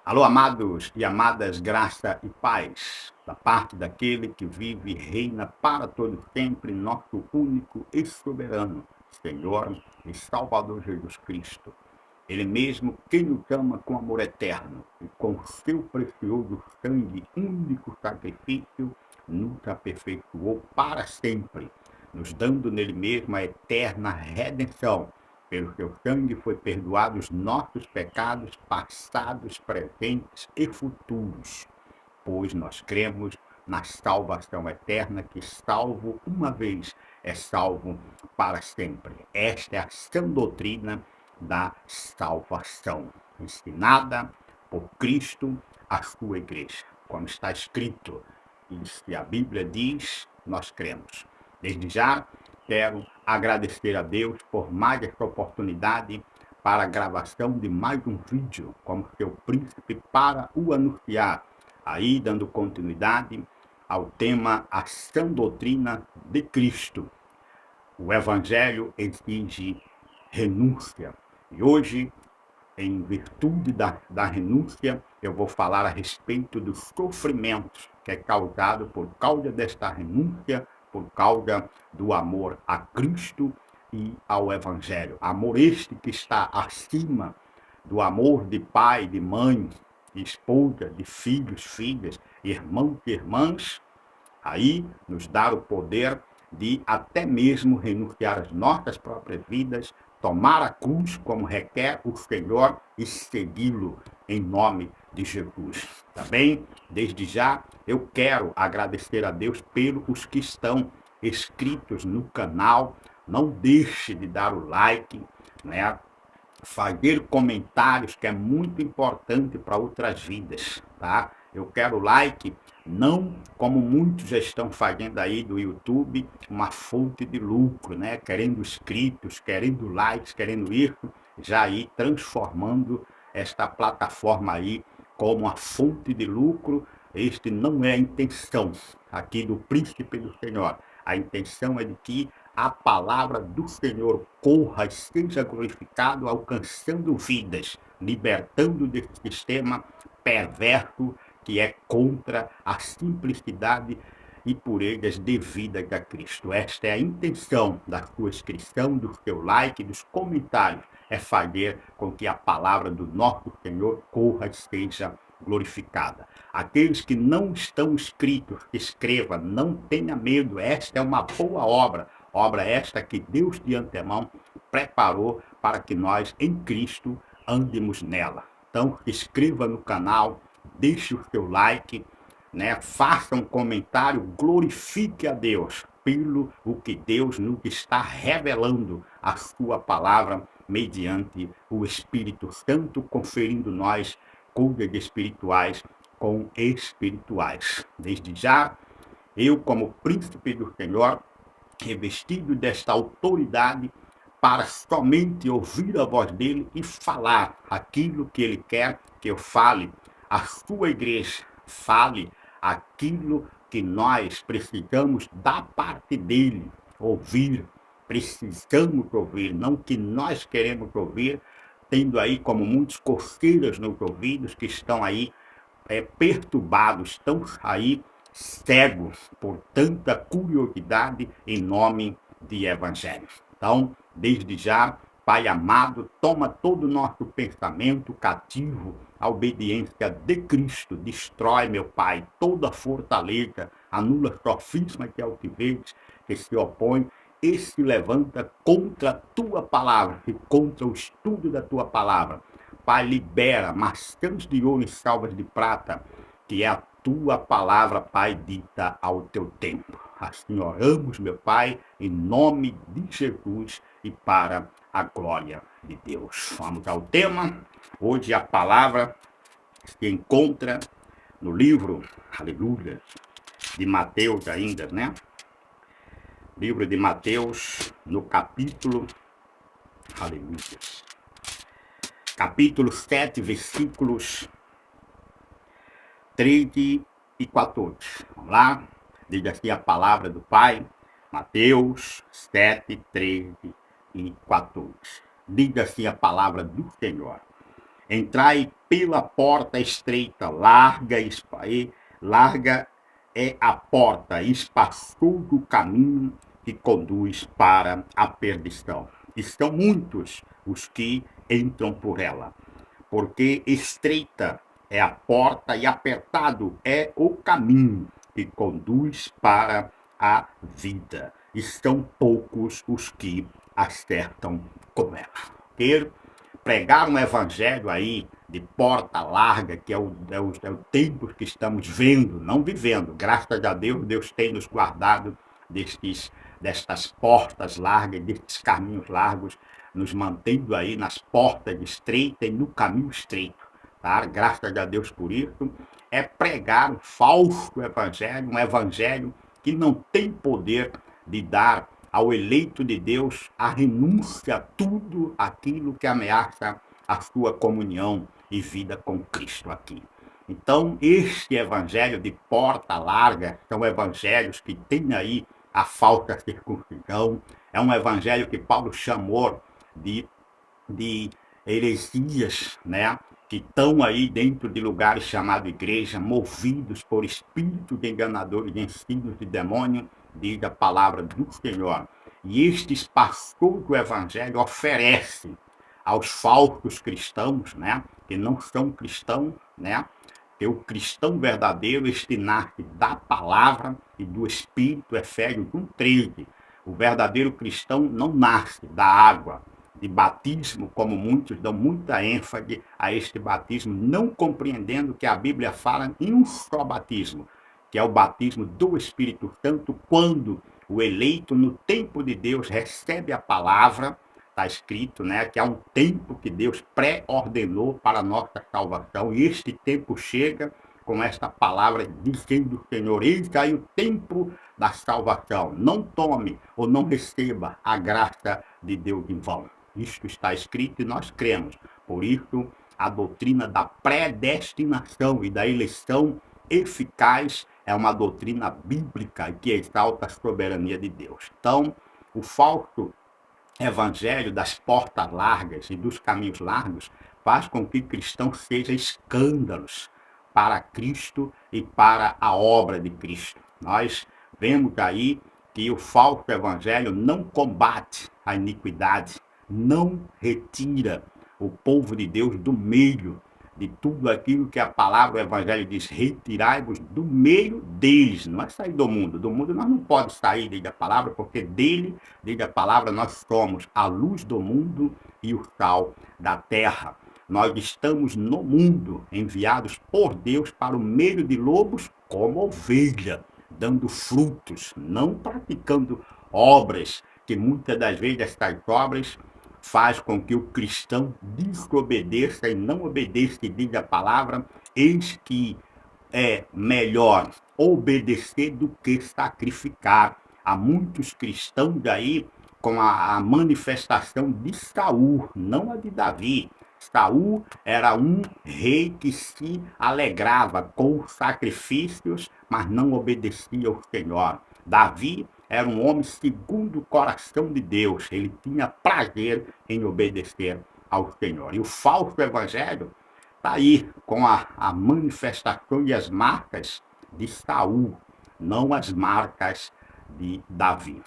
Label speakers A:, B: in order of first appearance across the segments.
A: Alô, amados e amadas, graça e paz, da parte daquele que vive e reina para todo sempre, nosso único e soberano Senhor e Salvador Jesus Cristo. Ele mesmo quem nos ama com amor eterno e com seu precioso sangue, único sacrifício, nos aperfeiçoou para sempre, nos dando nele mesmo a eterna redenção. Pelo seu sangue foi perdoado os nossos pecados passados, presentes e futuros, pois nós cremos na salvação eterna, que salvo uma vez é salvo para sempre. Esta é a sã doutrina da salvação, ensinada por Cristo à sua igreja. Como está escrito, e se a Bíblia diz, nós cremos. Desde já, quero agradecer a Deus por mais esta oportunidade para a gravação de mais um vídeo como seu príncipe para o anunciar, aí dando continuidade ao tema A Sã Doutrina de Cristo. O Evangelho exige renúncia. E hoje, em virtude da renúncia, eu vou falar a respeito do sofrimento que é causado por causa desta renúncia, por causa do amor a Cristo e ao Evangelho. Amor este que está acima do amor de pai, de mãe, de esposa, de filhos, filhas, irmãos e irmãs, aí nos dá o poder de até mesmo renunciar às nossas próprias vidas, tomar a cruz como requer o Senhor e segui-lo em nome de Jesus. Tá bem? Desde já eu quero agradecer a Deus pelos que estão inscritos no canal. Não deixe de dar o like, né? Fazer comentários, que é muito importante para outras vidas, tá? Eu quero like, não como muitos já estão fazendo aí do YouTube, uma fonte de lucro, né? Querendo inscritos, querendo likes, querendo isso, já aí transformando esta plataforma aí como uma fonte de lucro. Este não é a intenção aqui do Príncipe do Senhor. A intenção é de que a palavra do Senhor corra e seja glorificado, alcançando vidas, libertando desse sistema perverso que é contra a simplicidade e purezas devidas a Cristo. Esta é a intenção da sua inscrição, do seu like, dos comentários, é fazer com que a palavra do nosso Senhor corra e seja glorificada. Aqueles que não estão inscritos, escreva, não tenha medo, esta é uma boa obra esta que Deus de antemão preparou para que nós em Cristo andemos nela. Então, inscreva no canal, deixe o seu like, né? Faça um comentário, glorifique a Deus pelo o que Deus nos está revelando a sua palavra mediante o Espírito Santo, conferindo nós coisas espirituais com espirituais. Desde já, eu como príncipe do Senhor, revestido desta autoridade para somente ouvir a voz dele e falar aquilo que ele quer que eu fale à sua igreja, fale aquilo que nós precisamos da parte dele ouvir, precisamos ouvir, não que nós queremos ouvir, tendo aí como muitos coceiras nos ouvidos que estão aí perturbados, estão aí cegos por tanta curiosidade em nome de evangelho. Então, desde já, Pai amado, toma todo o nosso pensamento cativo à obediência de Cristo. Destrói, meu Pai, toda fortaleza, anula sofismas e altivez que se opõe e se levanta contra a tua palavra e contra o estudo da tua palavra. Pai, libera maçãs de ouro e salvas de prata, que é a tua palavra, Pai, dita ao teu tempo. Assim oramos, meu Pai, em nome de Jesus e para a glória de Deus. Vamos ao tema. Hoje a palavra se encontra no livro, aleluia, de Mateus ainda, né? Livro de Mateus, no capítulo, aleluia, capítulo 7, versículos 13 e 14. Vamos lá? Diz assim a palavra do Pai, Mateus 7, 13 e 14. Diz assim a palavra do Senhor. Entrai pela porta estreita, larga é a porta, espaçoso o caminho que conduz para a perdição. E são muitos os que entram por ela, porque estreita é a porta e apertado é o caminho que conduz para a vida. E são poucos os que acertam com ela. Quero pregar um evangelho aí de porta larga, que é o tempo que estamos vendo, não vivendo. Graças a Deus, Deus tem nos guardado destas portas largas, destes caminhos largos, nos mantendo aí nas portas estreitas e no caminho estreito. Tá? Graças a Deus por isso. É pregar um falso evangelho, um evangelho que não tem poder de dar ao eleito de Deus a renúncia a tudo aquilo que ameaça a sua comunhão e vida com Cristo aqui. Então, este evangelho de porta larga são evangelhos que têm aí a falsa circuncisão, é um evangelho que Paulo chamou de heresias, né? Que estão aí dentro de lugares chamados igreja, movidos por espíritos enganadores de ensinos de demônio, diz a palavra do Senhor. E este espaçoso evangelho oferece aos falsos cristãos, né? Que não são cristãos, né? Que o cristão verdadeiro, este nasce da palavra e do Espírito, Efésios 1,13. O verdadeiro cristão não nasce da água, de batismo, como muitos dão muita ênfase a este batismo, não compreendendo que a Bíblia fala em um só batismo, que é o batismo do Espírito Santo, quando o eleito, no tempo de Deus, recebe a palavra. Está escrito, né, que há um tempo que Deus pré-ordenou para a nossa salvação, e este tempo chega com esta palavra dizendo o Senhor: eis aí o tempo da salvação, não tome ou não receba a graça de Deus em vão. Isto está escrito e nós cremos. Por isso, a doutrina da predestinação e da eleição eficaz é uma doutrina bíblica que exalta a soberania de Deus. Então, o falso evangelho das portas largas e dos caminhos largos faz com que cristãos sejam escândalos para Cristo e para a obra de Cristo. Nós vemos aí que o falso evangelho não combate a iniquidade, não retira o povo de Deus do meio de tudo aquilo que a palavra, o evangelho diz: retirai-vos do meio deles. Não é sair do mundo. Do mundo nós não podemos sair, diz a palavra, porque dele, diz a palavra, nós somos a luz do mundo e o sal da terra. Nós estamos no mundo, enviados por Deus para o meio de lobos como ovelha, dando frutos, não praticando obras, que muitas das vezes estas obras faz com que o cristão desobedeça e não obedeça, e diga a palavra: eis que é melhor obedecer do que sacrificar. Há muitos cristãos aí com a manifestação de Saul, não a de Davi. Saul era um rei que se alegrava com os sacrifícios, mas não obedecia ao Senhor. Davi era um homem segundo o coração de Deus. Ele tinha prazer em obedecer ao Senhor. E o falso evangelho está aí com a manifestação e as marcas de Saul, não as marcas de Davi.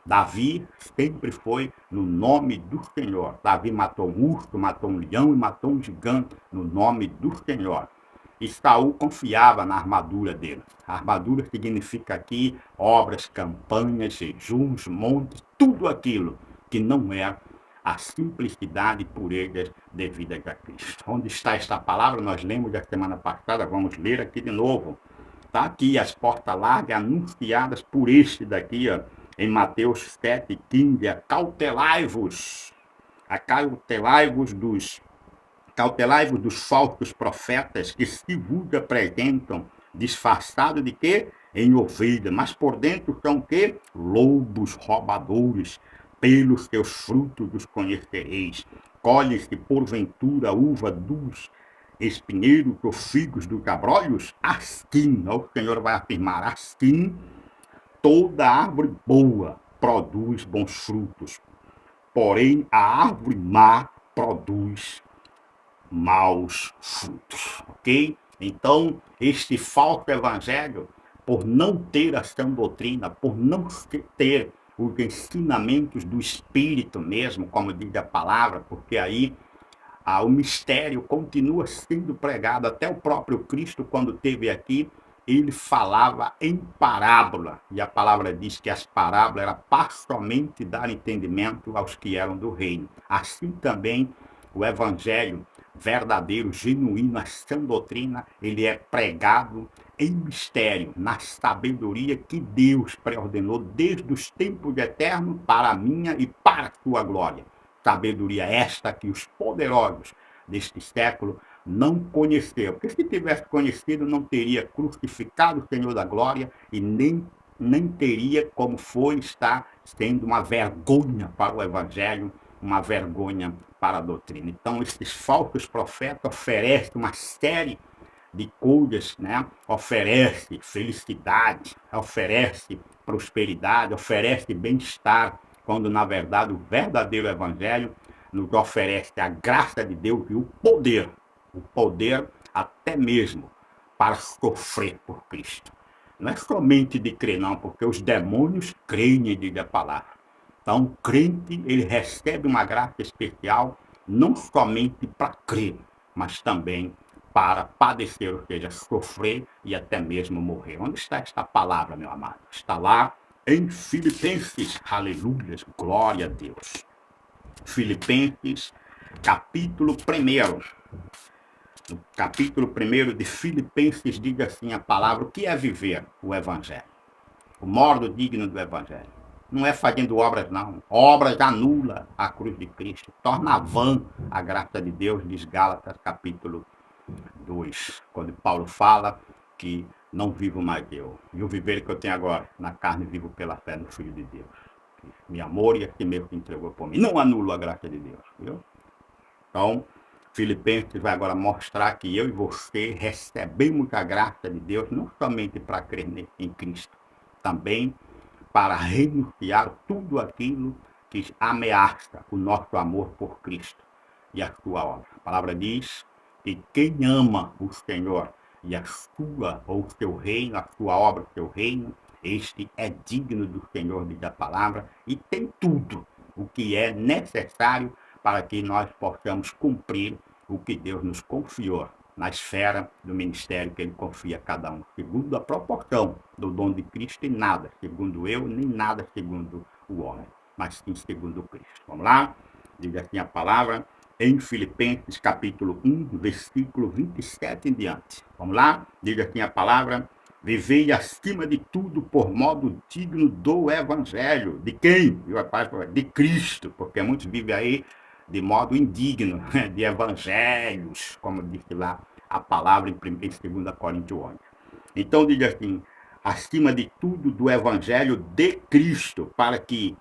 A: Davi sempre foi no nome do Senhor. Davi matou um urso, matou um leão e matou um gigante no nome do Senhor. E Saul confiava na armadura dele. A armadura significa aqui obras, campanhas, jejuns, montes, tudo aquilo que não é a simplicidade e pureza devidas a Cristo. Onde está esta palavra? Nós lemos da semana passada, vamos ler aqui de novo. Está aqui as portas largas anunciadas por este daqui, ó, em Mateus 7,15. Cautelai-vos dos falsos profetas que se vos apresentam disfarçados de quê? Em ovelha, mas por dentro são o quê? Lobos roubadores. Pelos seus frutos os conhecereis. Colhe-se porventura a uva dos espinheiros ou figos dos abrolhos? Assim, o Senhor vai afirmar, assim toda árvore boa produz bons frutos, porém a árvore má produz maus frutos, ok? Então, este falso evangelho, por não ter a sã doutrina, por não ter os ensinamentos do Espírito mesmo, como diz a palavra, porque aí o mistério continua sendo pregado. Até o próprio Cristo, quando esteve aqui, ele falava em parábola. E a palavra diz que as parábolas eram para somente dar entendimento aos que eram do reino. Assim também o evangelho verdadeiro, genuíno, a sã doutrina, ele é pregado em mistério, na sabedoria que Deus preordenou desde os tempos eternos para a minha e para a sua glória. Sabedoria esta que os poderosos deste século não conheceram. Porque se tivesse conhecido, não teria crucificado o Senhor da glória e nem teria como foi estar sendo uma vergonha para o evangelho, uma vergonha para a doutrina. Então, esses falsos profetas oferecem uma série de coisas, né? Oferece felicidade, oferece prosperidade, oferece bem-estar, quando na verdade o verdadeiro evangelho nos oferece a graça de Deus e o poder até mesmo para sofrer por Cristo. Não é somente de crer, não, porque os demônios creem e diz a palavra. Então, o crente, ele recebe uma graça especial, não somente para crer, mas também para padecer, ou seja, sofrer e até mesmo morrer. Onde está esta palavra, meu amado? Está lá em Filipenses. Aleluia, glória a Deus. Filipenses, capítulo 1. No capítulo 1 de Filipenses, diz assim a palavra: o que é viver o evangelho? O modo digno do evangelho. Não é fazendo obras, não. Obras anula a cruz de Cristo, torna vã a graça de Deus, diz Gálatas, capítulo 2, quando Paulo fala que não vivo mais eu. E o viver que eu tenho agora, na carne, vivo pela fé no Filho de Deus. Que me amou e assim mesmo que entregou por mim. Não anulo a graça de Deus, viu? Então, Filipenses vai agora mostrar que eu e você recebemos a graça de Deus, não somente para crer em Cristo, também para renunciar tudo aquilo que ameaça o nosso amor por Cristo e a sua obra. A palavra diz que quem ama o Senhor e a sua, ou o seu reino, a sua obra, o seu reino, este é digno do Senhor, diz a palavra, e tem tudo o que é necessário para que nós possamos cumprir o que Deus nos confiou na esfera do ministério que ele confia a cada um, segundo a proporção do dom de Cristo, e nada segundo eu, nem nada segundo o homem, mas sim segundo Cristo. Vamos lá? Diz assim a palavra em Filipenses capítulo 1, versículo 27 em diante. Vamos lá? Diz assim a palavra: vivei acima de tudo por modo digno do evangelho. De quem? De Cristo, porque muitos vivem aí de modo indigno, de evangelhos, como disse lá a palavra em 2 Coríntios 11. Então diz assim: acima de tudo do evangelho de Cristo, para que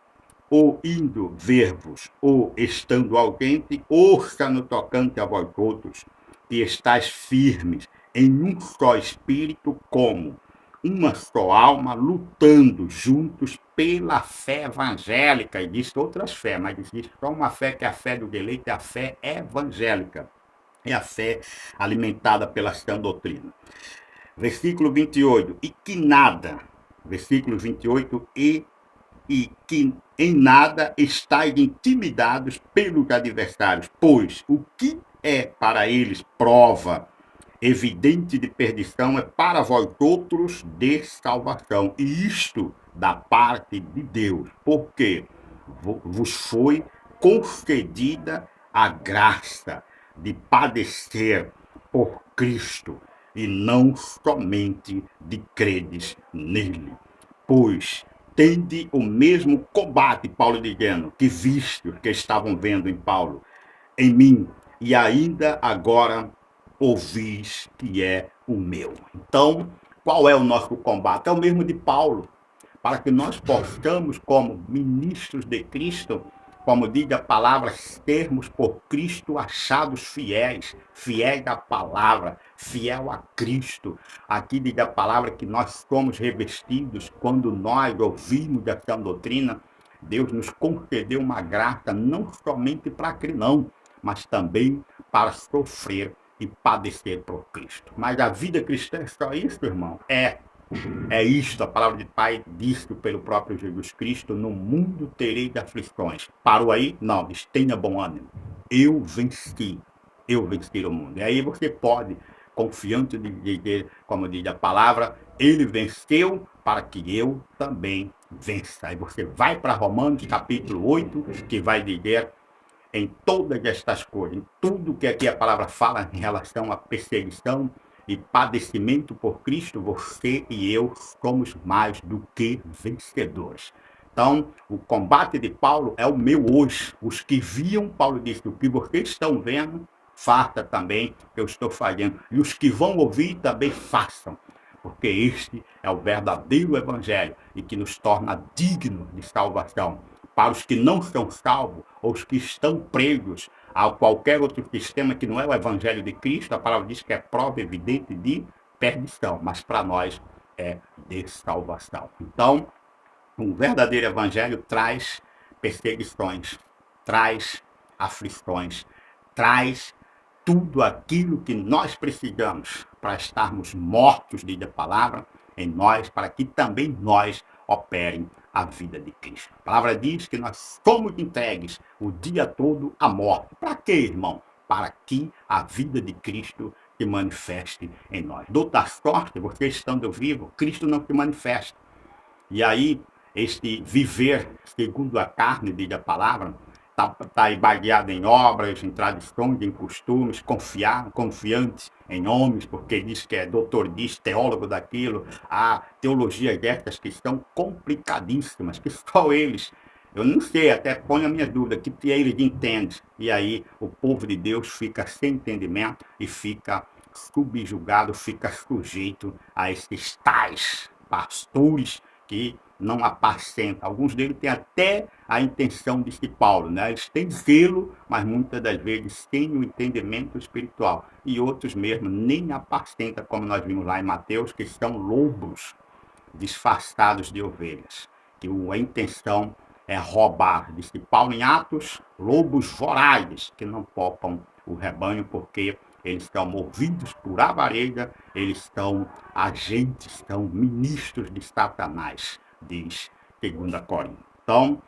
A: ou indo ver-vos, ou estando ausente, ouça no tocante a vós outros, que estáis firmes em um só espírito, como uma só alma, lutando juntos pela fé evangélica. E diz outras fés, mas existe só uma fé, que é a fé do deleite, é a fé evangélica. É a fé alimentada pela sã doutrina. Versículo 28. E que nada, versículo 28, e que em nada estáis intimidados pelos adversários, pois o que é para eles prova evidente de perdição é para vós outros de salvação. E isto da parte de Deus, porque vos foi concedida a graça de padecer por Cristo, e não somente de credes nele. Pois tende o mesmo combate, Paulo dizendo, que vistos que estavam vendo em Paulo, em mim, e ainda agora ouvis que é o meu. Então, qual é o nosso combate? É o mesmo de Paulo, para que nós possamos, como ministros de Cristo, como diz a palavra, sermos por Cristo achados fiéis, fiéis à palavra, fiel a Cristo. Aqui diz a palavra que nós somos revestidos quando nós ouvimos essa doutrina. Deus nos concedeu uma graça não somente para crer, não, mas também para sofrer e padecer por Cristo. Mas a vida cristã é só isso, irmão? É isto, a palavra de Pai disse pelo próprio Jesus Cristo: no mundo terei de aflições. Parou aí? Não, diz, tenha bom ânimo. Eu venci o mundo. E aí você pode, confiante de dizer, como diz a palavra, ele venceu para que eu também vença. Aí você vai para Romanos capítulo 8, que vai dizer em todas estas coisas, em tudo que aqui a palavra fala em relação à perseguição e padecimento por Cristo, você e eu somos mais do que vencedores. Então, o combate de Paulo é o meu hoje. Os que viam, Paulo disse, o que vocês estão vendo, faça também que eu estou fazendo. E os que vão ouvir também façam, porque este é o verdadeiro evangelho e que nos torna dignos de salvação. Para os que não são salvos, ou os que estão presos a qualquer outro sistema que não é o evangelho de Cristo, a palavra diz que é prova evidente de perdição, mas para nós é de salvação. Então, um verdadeiro evangelho traz perseguições, traz aflições, traz tudo aquilo que nós precisamos para estarmos mortos, diz a palavra, em nós, para que também nós operem a vida de Cristo. A palavra diz que nós somos entregues o dia todo à morte. Para quê, irmão? Para que a vida de Cristo se manifeste em nós. Douta sorte, você estando vivo, Cristo não se manifesta. E aí, este viver segundo a carne, diz a palavra, está baseado em obras, em tradições, em costumes, confiante em homens, porque diz que é doutor disso, teólogo daquilo, há teologias dessas que são complicadíssimas, que só eles, eu não sei, até ponho a minha dúvida, que eles entendem. E aí o povo de Deus fica sem entendimento e fica subjugado, fica sujeito a esses tais pastores que não apacenta. Alguns deles têm até a intenção de ser Paulo, né? Eles têm zelo, mas muitas das vezes têm o entendimento espiritual. E outros mesmo nem apacenta, como nós vimos lá em Mateus, que são lobos disfarçados de ovelhas. Que a intenção é roubar. Diz que Paulo em Atos, lobos vorazes que não poupam o rebanho, porque eles são movidos por avareza, eles são agentes, são ministros de Satanás, diz 2 Coríntios. Então,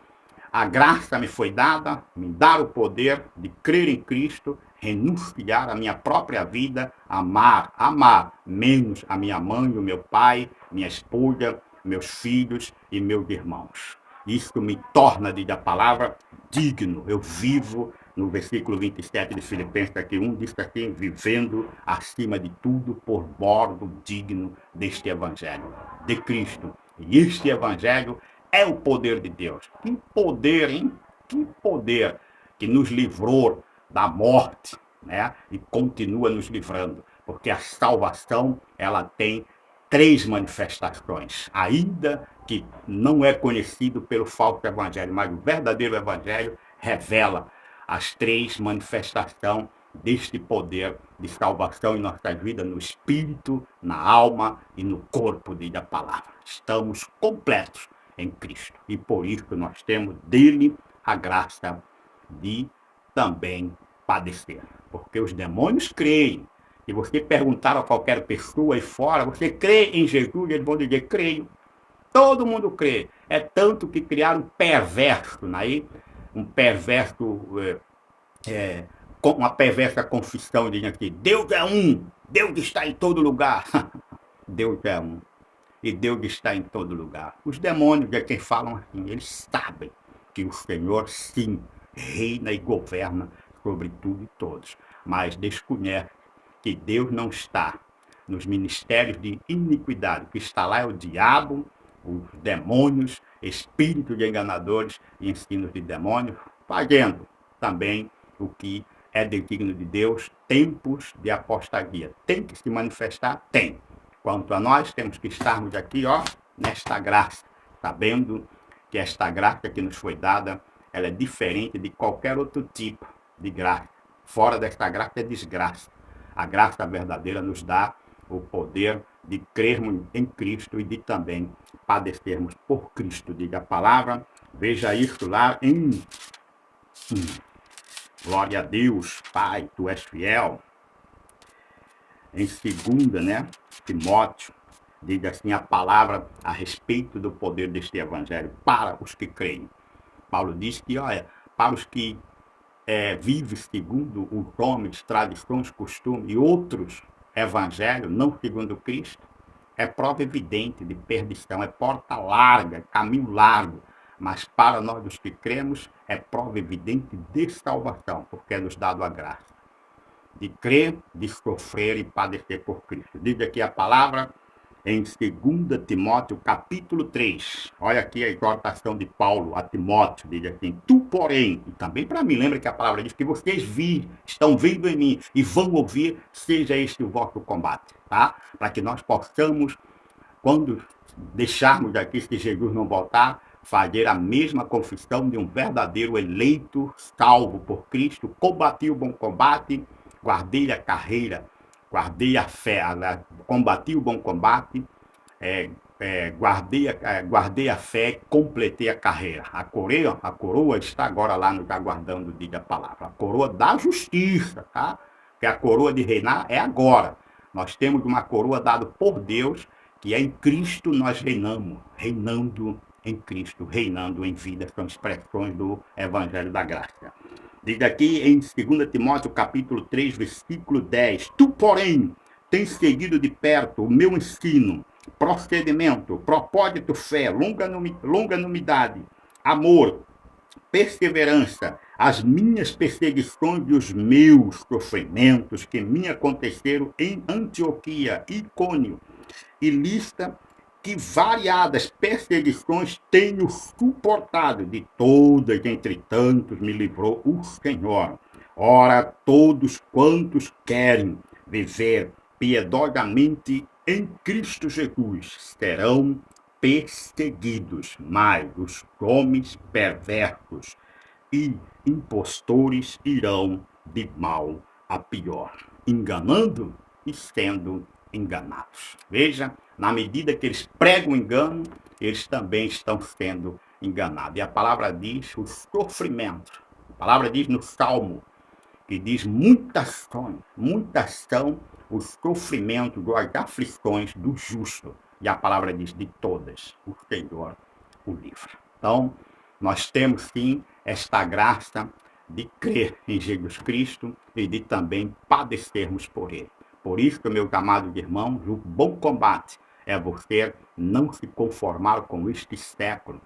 A: a graça me foi dada, me dar o poder de crer em Cristo, renunciar à minha própria vida, amar menos a minha mãe, o meu pai, minha esposa, meus filhos e meus irmãos. Isso me torna, diz a palavra, digno. Eu vivo, no versículo 27 de Filipenses aqui 1, diz assim, vivendo acima de tudo por bordo digno deste evangelho de Cristo. E este evangelho é o poder de Deus. Que poder, hein? Que poder que nos livrou da morte, né? E continua nos livrando, porque a salvação, ela tem 3 manifestações, ainda que não é conhecido pelo falso evangelho, mas o verdadeiro evangelho revela as 3 manifestações deste poder de salvação em nossa vida, no espírito, na alma e no corpo, diz a palavra. Estamos completos em Cristo. E por isso nós temos dele a graça de também padecer. Porque os demônios creem. Se você perguntar a qualquer pessoa aí fora, você crê em Jesus? Eles vão dizer, creio. Todo mundo crê. É tanto que criaram um perverso, né? Um perverso, uma perversa confissão, dizendo que Deus é um, Deus está em todo lugar. Deus é um. E Deus está em todo lugar. Os demônios é quem falam assim, eles sabem que o Senhor, sim, reina e governa sobre tudo e todos, mas desconhecem que Deus não está nos ministérios de iniquidade. O que está lá é o diabo, os demônios, espíritos de enganadores e ensinos de demônios, fazendo também o que é digno de Deus, tempos de apostasia. Tem que se manifestar? Tem. Quanto a nós, temos que estarmos aqui, ó, nesta graça, sabendo que esta graça que nos foi dada, ela é diferente de qualquer outro tipo de graça. Fora desta graça é desgraça. A graça verdadeira nos dá o poder de crermos em Cristo e de também padecermos por Cristo. Diga a palavra, veja isso lá em Glória a Deus, Pai, tu és fiel. Em segunda, né, Timóteo, diz assim a palavra a respeito do poder deste evangelho para os que creem. Paulo diz que, olha, para os que vivem segundo os homens, tradições, costumes e outros evangelhos, não segundo Cristo, é prova evidente de perdição, é porta larga, é caminho largo. Mas para nós os que cremos, é prova evidente de salvação, porque é nos dado a graça de crer, de sofrer e padecer por Cristo. Diz aqui a palavra em 2 Timóteo, capítulo 3. Olha aqui a exortação de Paulo a Timóteo, diz assim: tu, porém, e também para mim, lembra que a palavra diz que vocês estão vendo em mim e vão ouvir, seja este o vosso combate, tá? Para que nós possamos, quando deixarmos daqui, se Jesus não voltar, fazer a mesma confissão de um verdadeiro eleito, salvo por Cristo, combati o bom combate, guardei a carreira, guardei a fé, combati o bom combate, guardei a fé, completei a carreira. A coroa está agora lá nos aguardando, diz a palavra. A coroa da justiça, tá? Porque a coroa de reinar é agora. Nós temos uma coroa dada por Deus, que é em Cristo nós reinamos, reinando em Cristo, reinando em vida. São expressões do Evangelho da Graça. Diz aqui em 2 Timóteo capítulo 3, versículo 10. Tu, porém, tens seguido de perto o meu ensino, procedimento, propósito, fé, longanimidade, amor, perseverança, as minhas perseguições e os meus sofrimentos que me aconteceram em Antioquia, Icônio e Listra, que variadas perseguições tenho suportado, de todas, entre tantos, me livrou o Senhor. Ora, todos quantos querem viver piedosamente em Cristo Jesus serão perseguidos, mas os homens perversos e impostores irão de mal a pior, enganando e sendo enganados. Veja, na medida que eles pregam o engano, eles também estão sendo enganados. E a palavra diz o sofrimento. A palavra diz no Salmo, que diz muitas são os sofrimentos, as aflições do justo. E a palavra diz de todas, o Senhor o livra. Então, nós temos sim esta graça de crer em Jesus Cristo e de também padecermos por ele. Por isso, meus amados irmãos, o bom combate é você não se conformar com este século,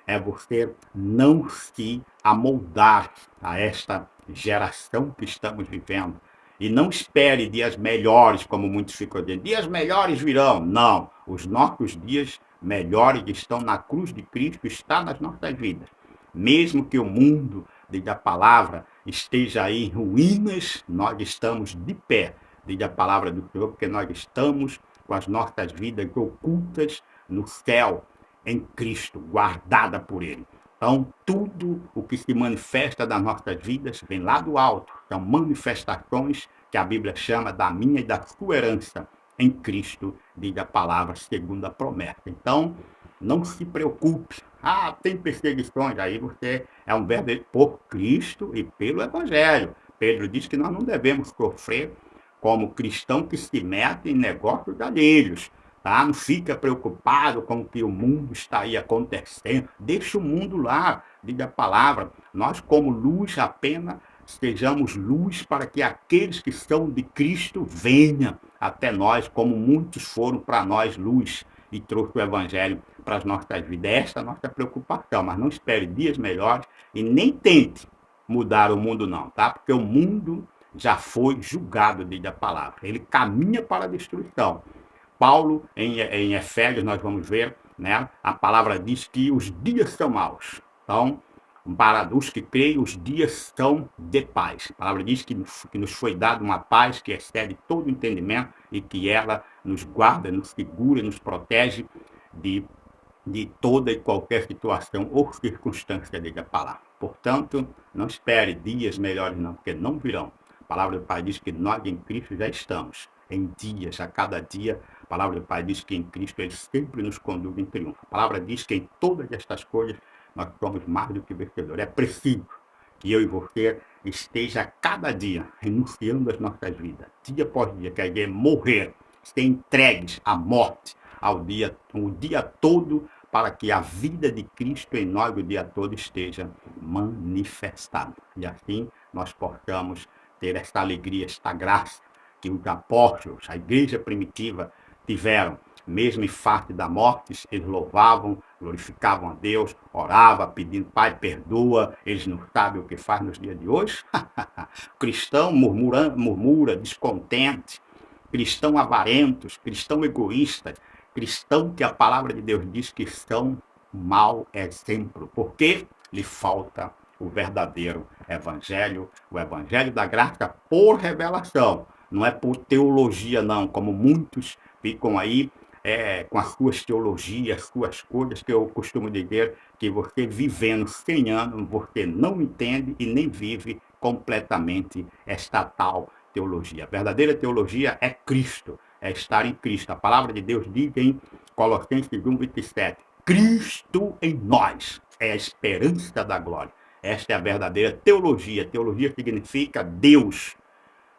A: é você não se amoldar a esta geração que estamos vivendo. E não espere dias melhores, como muitos ficam dizendo. Dias melhores virão. Não. Os nossos dias melhores estão na cruz de Cristo, está nas nossas vidas. Mesmo que o mundo, diz a palavra, esteja aí em ruínas, nós estamos de pé, diz a palavra do Senhor, porque nós estamos com as nossas vidas ocultas no céu, em Cristo, guardada por Ele. Então, tudo o que se manifesta das nossas vidas vem lá do alto. São manifestações que a Bíblia chama da minha e da sua herança em Cristo, diz a palavra, segundo a promessa. Então, não se preocupe. Ah, tem perseguições. Aí você é um verdadeiro por Cristo e pelo Evangelho. Pedro diz que nós não devemos sofrer como cristão que se mete em negócios alheios. Tá? Não fica preocupado com o que o mundo está aí acontecendo. Deixa o mundo lá, diz a palavra. Nós, como luz apenas, sejamos luz para que aqueles que são de Cristo venham até nós, como muitos foram para nós luz e trouxe o Evangelho para as nossas vidas. Esta é a nossa preocupação, mas não espere dias melhores e nem tente mudar o mundo não, tá? Porque o mundo já foi julgado, diz a palavra. Ele caminha para a destruição. Paulo, em Efésios, nós vamos ver, né? A palavra diz que os dias são maus. Então, para os que creem, os dias são de paz. A palavra diz que nos foi dada uma paz que excede todo entendimento e que ela nos guarda, nos segura, nos protege de toda e qualquer situação ou circunstância, diz a palavra. Portanto, não espere dias melhores não, porque não virão. A palavra do Pai diz que nós em Cristo já estamos em dias, a cada dia. A palavra do Pai diz que em Cristo Ele sempre nos conduz em triunfo. A palavra diz que em todas estas coisas nós somos mais do que vencedores. É preciso que eu e você esteja cada dia renunciando as nossas vidas, dia após dia, quer dizer, morrer, ser entregues à morte o dia todo, para que a vida de Cristo em nós o dia todo esteja manifestada. E assim nós possamos ter esta alegria, esta graça que os apóstolos, a igreja primitiva, tiveram. Mesmo em face da morte, eles louvavam, glorificavam a Deus, oravam, pedindo, Pai, perdoa, eles não sabem o que faz nos dias de hoje. Cristão murmura, descontente, cristão avarentos, cristão egoístas, cristão que a palavra de Deus diz que são mau exemplo, porque lhe falta o verdadeiro evangelho, o evangelho da graça por revelação, não é por teologia não, como muitos ficam aí com as suas teologias, as suas coisas, que eu costumo dizer que você vivendo 100 anos, você não entende e nem vive completamente esta tal teologia. A verdadeira teologia é Cristo, é estar em Cristo. A palavra de Deus diz em Colossenses 1:27, Cristo em nós é a esperança da glória. Esta é a verdadeira teologia. Teologia significa Deus,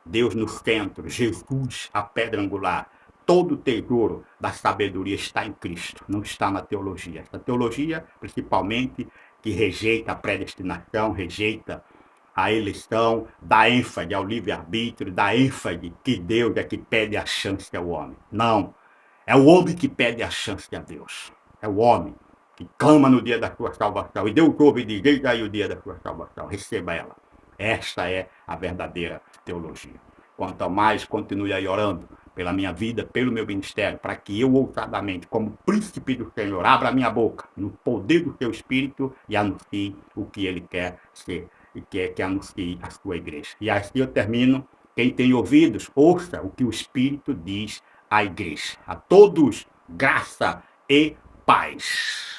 A: Deus no centro, Jesus, a pedra angular. Todo o tesouro da sabedoria está em Cristo, não está na teologia. Essa teologia, principalmente, que rejeita a predestinação, rejeita a eleição, dá ênfase ao livre-arbítrio, dá ênfase que Deus é que pede a chance ao homem. Não, é o homem que pede a chance a Deus. É o homem que clama no dia da sua salvação. E Deus ouve e diz, eis aí o dia da sua salvação, receba ela. Esta é a verdadeira teologia. Quanto mais, continue aí orando pela minha vida, pelo meu ministério, para que eu ousadamente, como príncipe do Senhor, abra a minha boca no poder do seu Espírito e anuncie o que ele quer ser e quer que anuncie a sua igreja. E assim eu termino. Quem tem ouvidos, ouça o que o Espírito diz à igreja. A todos, graça e paz.